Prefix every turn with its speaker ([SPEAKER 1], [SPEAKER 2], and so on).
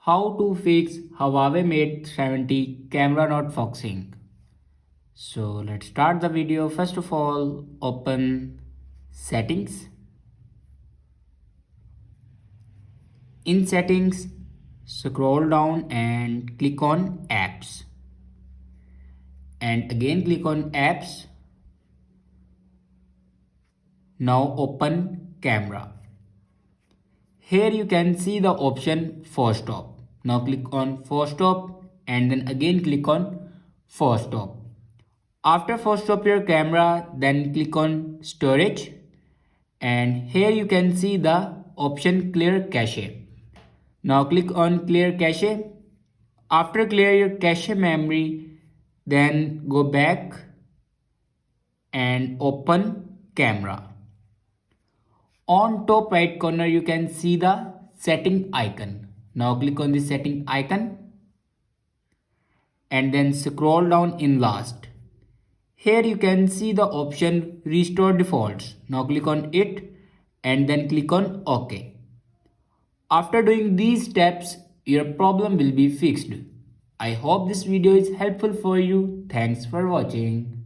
[SPEAKER 1] How to fix Huawei Mate 70 camera not focusing. So let's start the video. First of all, open settings. In settings, scroll down and click on apps. And again click on apps. Now open camera. Here you can see the option force stop. Now click on force stop and then again click on force stop. After force stop your camera, then click on storage and here you can see the option clear cache. Now click on clear cache. After clear your cache memory, then go back and open camera. On top right corner you can see the setting icon. Now click on the setting icon and then scroll down in last. Here you can see the option restore defaults. Now click on it and then click on OK. After doing these steps, your problem will be fixed. I hope this video is helpful for you. Thanks for watching.